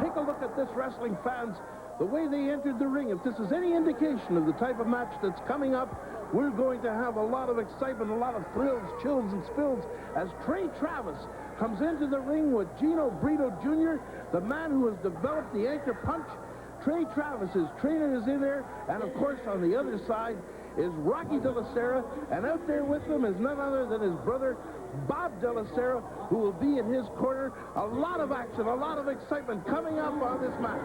take a look at this, wrestling fans. The way they entered the ring, if this is any indication of the type of match that's coming up, we're going to have a lot of excitement, a lot of thrills, chills, and spills as Tray Travis comes into the ring with Gino Brito Jr., the man who has developed the anchor punch. Tray Travis, his trainer, is in there, and of course on the other side is Rocky DellaSerra, and out there with him is none other than his brother Bob DellaSerra, who will be in his corner. A lot of action, a lot of excitement coming up on this match.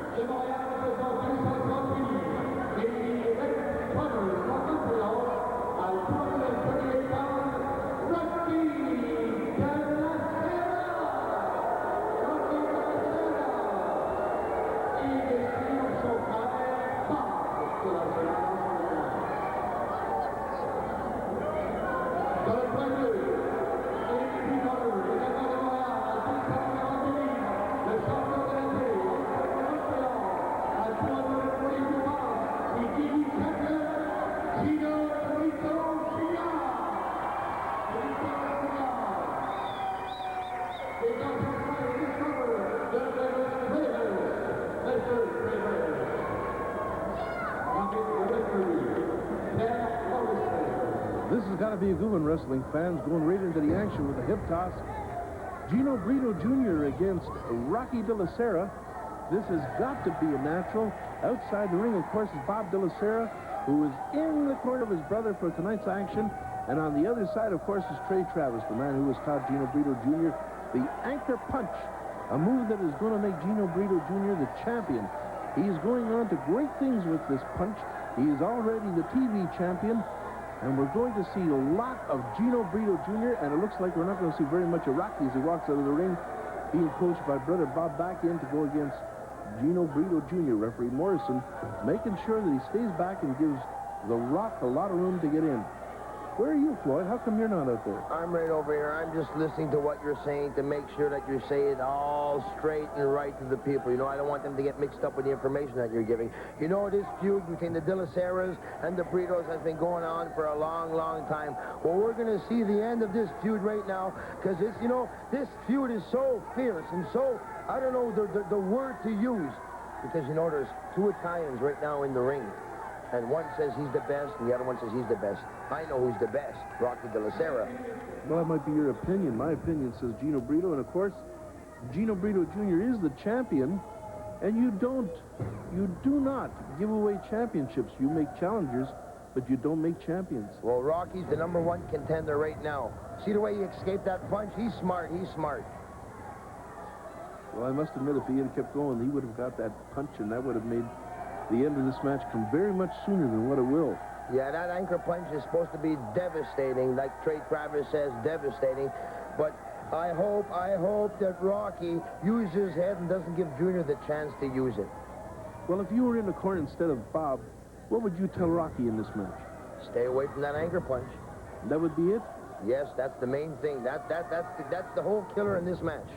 This has got to be a good one, wrestling fans, going right into the action with a hip toss. Gino Brito Jr. against Rocky DellaSerra. This has got to be a natural. Outside the ring, of course, is Bob DellaSerra, who is in the corner of his brother for tonight's action. And on the other side, of course, is Tray Travis, the man who has taught Gino Brito Jr. the anchor punch, a move that is going to make Gino Brito Jr. the champion. He is going on to great things with this punch. He is already the TV champion. And we're going to see a lot of Gino Brito Jr., and it looks like we're not going to see very much of Rocky as he walks out of the ring, being coached by brother Bob back in to go against Gino Brito Jr. Referee Morrison, making sure that he stays back and gives The Rock a lot of room to get in. Where are you, Floyd? How come you're not out there? I'm right over here. I'm just listening to what you're saying to make sure that you're saying it all straight and right to the people. You know, I don't want them to get mixed up with the information that you're giving. You know, this feud between the DellaSerras and the Britos has been going on for a long, long time. Well, we're going to see the end of this feud right now because it's, you know, this feud is so fierce and so, I don't know the word to use, because, you know, there's two Italians right now in the ring. And one says he's the best, and the other one says he's the best. I know who's the best, Rocky DellaSerra. Well, that might be your opinion. My opinion says Gino Brito, and of course, Gino Brito Jr. is the champion, and you do not give away championships. You make challengers, but you don't make champions. Well, Rocky's the #1 contender right now. See the way he escaped that punch? He's smart, he's smart. Well, I must admit, if he had kept going, he would have got that punch, and that would have made the end of this match come very much sooner than what it will. Yeah, that anchor punch is supposed to be devastating, like Tray Travis says, devastating. But I hope that Rocky uses his head and doesn't give Junior the chance to use it. Well, if you were in the corner instead of Bob, what would you tell Rocky in this match? Stay away from that anchor punch. That would be it? Yes, that's the main thing. That's the whole killer in this match.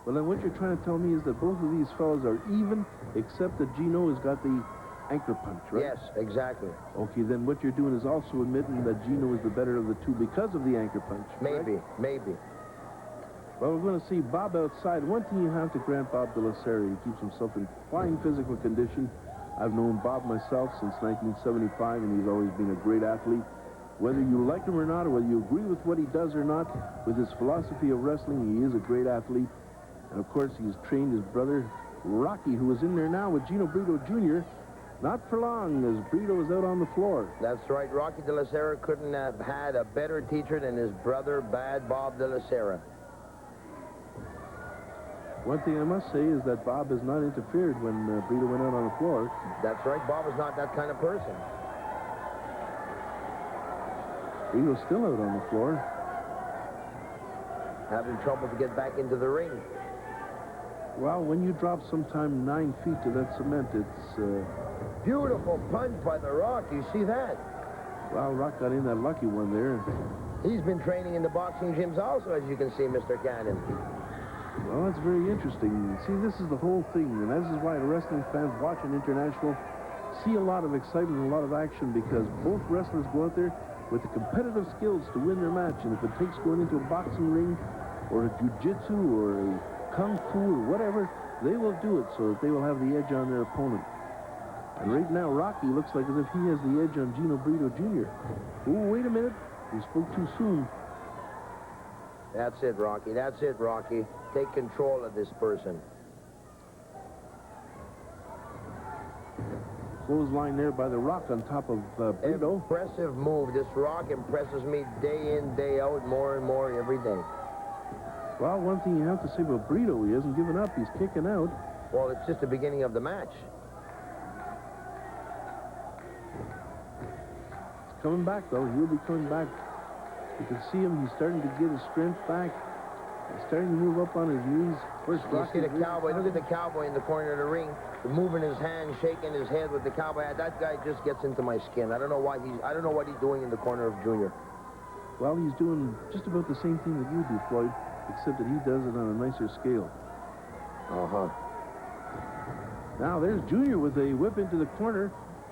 Well, then what you're trying to tell me is that both of these fellas are even, except that Gino has got the anchor punch, right? Yes, exactly. Okay, then what you're doing is also admitting that Gino is the better of the two because of the anchor punch. Maybe, right? maybe. Well, we're going to see Bob outside. One thing you have to grant Bob DellaSerra, he keeps himself in fine physical condition. I've known Bob myself since 1975, and he's always been a great athlete. Whether you like him or not, or whether you agree with what he does or not, with his philosophy of wrestling, he is a great athlete. And, of course, he's trained his brother, Rocky, who is in there now with Gino Brito Jr., not for long, as Brito is out on the floor. That's right. Rocky DellaSerra couldn't have had a better teacher than his brother, Bad Bob DellaSerra. One thing I must say is that Bob has not interfered when Brito went out on the floor. That's right. Bob is not that kind of person. Brito's still out on the floor. Having trouble to get back into the ring. Well, when you drop sometime 9 feet to that cement, it's... Beautiful punch by the Rock. You see that? Well, Rock got in that lucky one there. He's been training in the boxing gyms also, as you can see, Mr. Cannon. Well, that's very interesting. See, this is the whole thing, and this is why the wrestling fans watching International see a lot of excitement and a lot of action, because both wrestlers go out there with the competitive skills to win their match. And if it takes going into a boxing ring or a jiu-jitsu or a kung fu or whatever, they will do it so that they will have the edge on their opponent. And right now, Rocky looks like as if he has the edge on Gino Brito Jr. Oh, wait a minute. We spoke too soon. That's it, Rocky. That's it, Rocky. Take control of this person. Clothesline there by the Rock on top of Brito. Impressive move. This Rock impresses me day in, day out, more and more every day. Well, one thing you have to say about Brito, he hasn't given up. He's kicking out. Well, it's just the beginning of the match. He's coming back, though. He'll be coming back. You can see him. He's starting to get his strength back. He's starting to move up on his knees. First, you see the Cowboy. Look at the Cowboy in the corner of the ring, moving his hand, shaking his head with the Cowboy. That guy just gets into my skin. I don't know what he's doing in the corner of Junior. Well, he's doing just about the same thing that you do, Floyd, except that he does it on a nicer scale. Uh-huh. Now, there's Junior with a whip into the corner.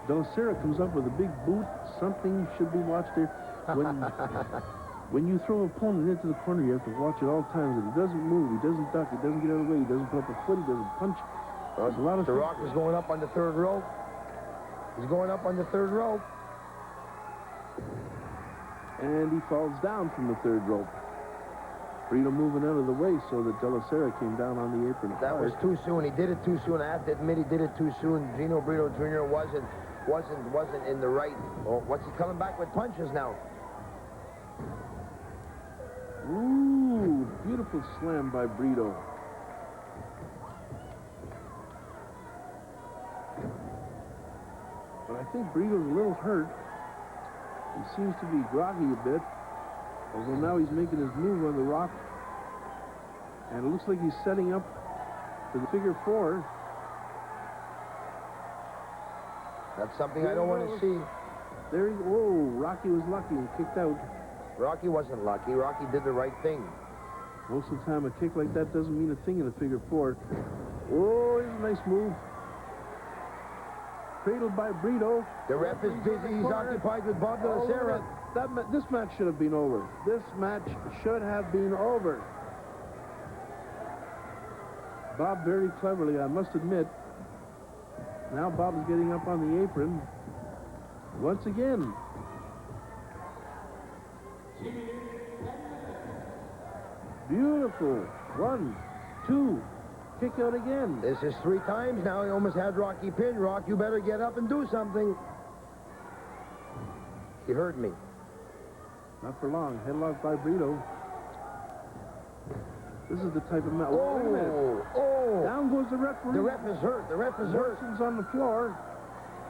DellaSerra comes up with a big boot. Something should be watched there. When you throw an opponent into the corner, you have to watch at all times that he doesn't move, he doesn't duck, he doesn't get out of the way, he doesn't put up a foot, he doesn't punch. There's a lot of the Rock is going up on the third rope. He's going up on the third rope. And he falls down from the third rope. Brito moving out of the way so that DellaSerra came down on the apron. That was too soon. He did it too soon. I have to admit, he did it too soon. Gino Brito Jr. wasn't in the right. Oh, what's he coming back with punches now? Ooh, beautiful slam by Brito. But I think Brito's a little hurt. He seems to be groggy a bit. Although now he's making his move on the Rock. And it looks like he's setting up for the figure four. That's something I don't want to see. There he goes. Oh, Rocky was lucky and kicked out. Rocky wasn't lucky. Rocky did the right thing. Most of the time, a kick like that doesn't mean a thing in a figure four. Oh, here's a nice move. Cradled by Brito. The ref is busy. He's occupied with Bob DellaSerra. This match should have been over. This match should have been over. Bob very cleverly, I must admit. Now Bob is getting up on the apron. Once again. Beautiful. 1, 2. Kick out again. This is 3 times now. He almost had Rocky pinned. Rock, you better get up and do something. He heard me. Not for long. Headlock by Brito. This is the type of match. Oh! Down goes the referee. The ref is hurt. The ref is hurt. Morrison's on the floor.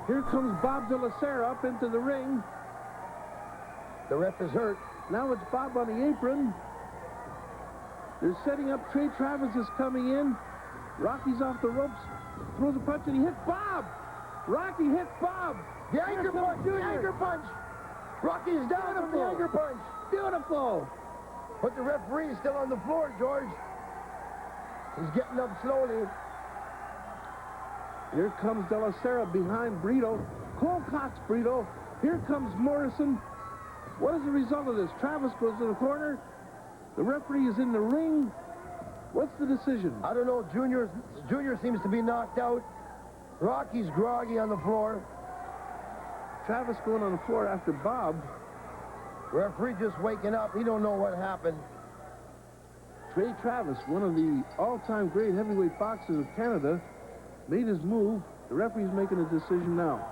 Here comes Bob DellaSerra up into the ring. The ref is hurt. Now it's Bob on the apron. They're setting up. Tray Travis is coming in. Rocky's off the ropes. Throws a punch and he hit Bob. Rocky hit Bob. The anchor punch. The anchor punch. Rocky's down from the anchor punch. Beautiful. But the referee is still on the floor, George. He's getting up slowly. Here comes DellaSerra behind Brito. Colcott's Brito. Here comes Morrison. What is the result of this? Travis goes to the corner. The referee is in the ring. What's the decision? I don't know. Junior seems to be knocked out. Rocky's groggy on the floor. Travis going on the floor after Bob. Referee just waking up. He don't know what happened. Tray Travis, one of the all-time great heavyweight boxers of Canada, made his move. The referee's making a decision now.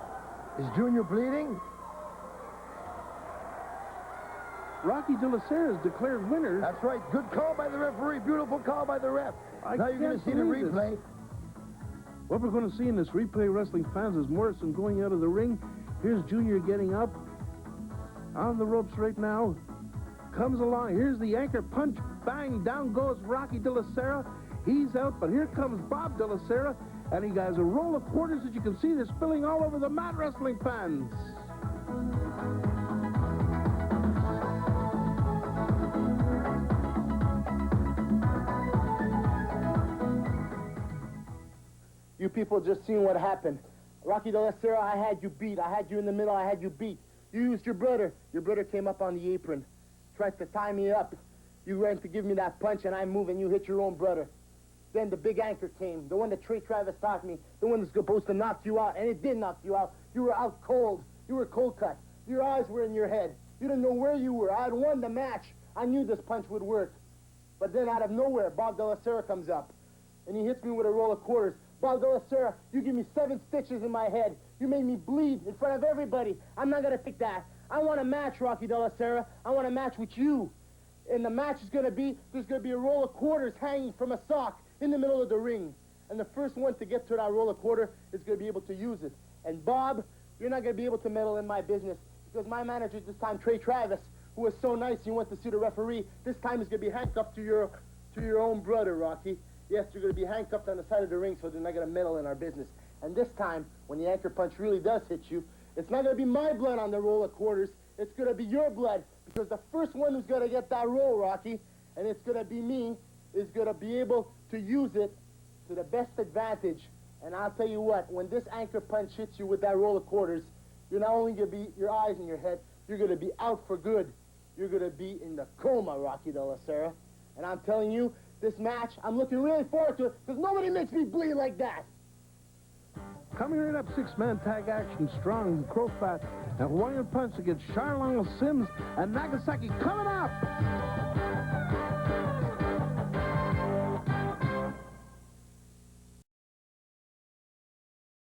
Is Junior bleeding? Rocky DellaSerra is declared winner. That's right. Good call by the referee. Beautiful call by the ref. Now you're going to see the replay. What we're going to see in this replay, wrestling fans, is Morrison going out of the ring. Here's Junior getting up. On the ropes right now. Comes along. Here's the anchor punch. Bang. Down goes Rocky DellaSerra. He's out, but here comes Bob DellaSerra. And he has a roll of quarters that you can see. They're spilling all over the mat, wrestling fans. You people just seen what happened. Rocky DellaSerra, I had you beat. I had you in the middle. I had you beat. You used your brother. Your brother came up on the apron, tried to tie me up. You ran to give me that punch, and I move, and you hit your own brother. Then the big anchor came, the one that Tray Travis taught me, the one that's supposed to knock you out, and it did knock you out. You were out cold. You were cold cut. Your eyes were in your head. You didn't know where you were. I had won the match. I knew this punch would work. But then out of nowhere, Bob DellaSerra comes up, and he hits me with a roll of quarters. Bob DellaSerra, you give me 7 stitches in my head. You made me bleed in front of everybody. I'm not going to take that. I want a match, Rocky DellaSerra. I want a match with you. And the match is going to be, there's going to be a roll of quarters hanging from a sock in the middle of the ring. And the first one to get to that roll of quarter is going to be able to use it. And Bob, you're not going to be able to meddle in my business because my manager this time, Tray Travis, who was so nice he went to see the referee, this time is going to be handcuffed to your own brother, Rocky. Yes, you're going to be handcuffed on the side of the ring so they're not going to meddle in our business. And this time, when the anchor punch really does hit you, it's not going to be my blood on the roll of quarters. It's going to be your blood because the first one who's going to get that roll, Rocky, and it's going to be me, is going to be able to use it to the best advantage. And I'll tell you what, when this anchor punch hits you with that roll of quarters, you're not only going to be your eyes in your head, you're going to be out for good. You're going to be in the coma, Rocky DellaSerra. And I'm telling you, this match, I'm looking really forward to it because nobody makes me bleed like that. Coming right up, 6-man tag action, Strong, Crowfat, and Hawaiian Punch against Charlon Sims and Nagasaki coming up.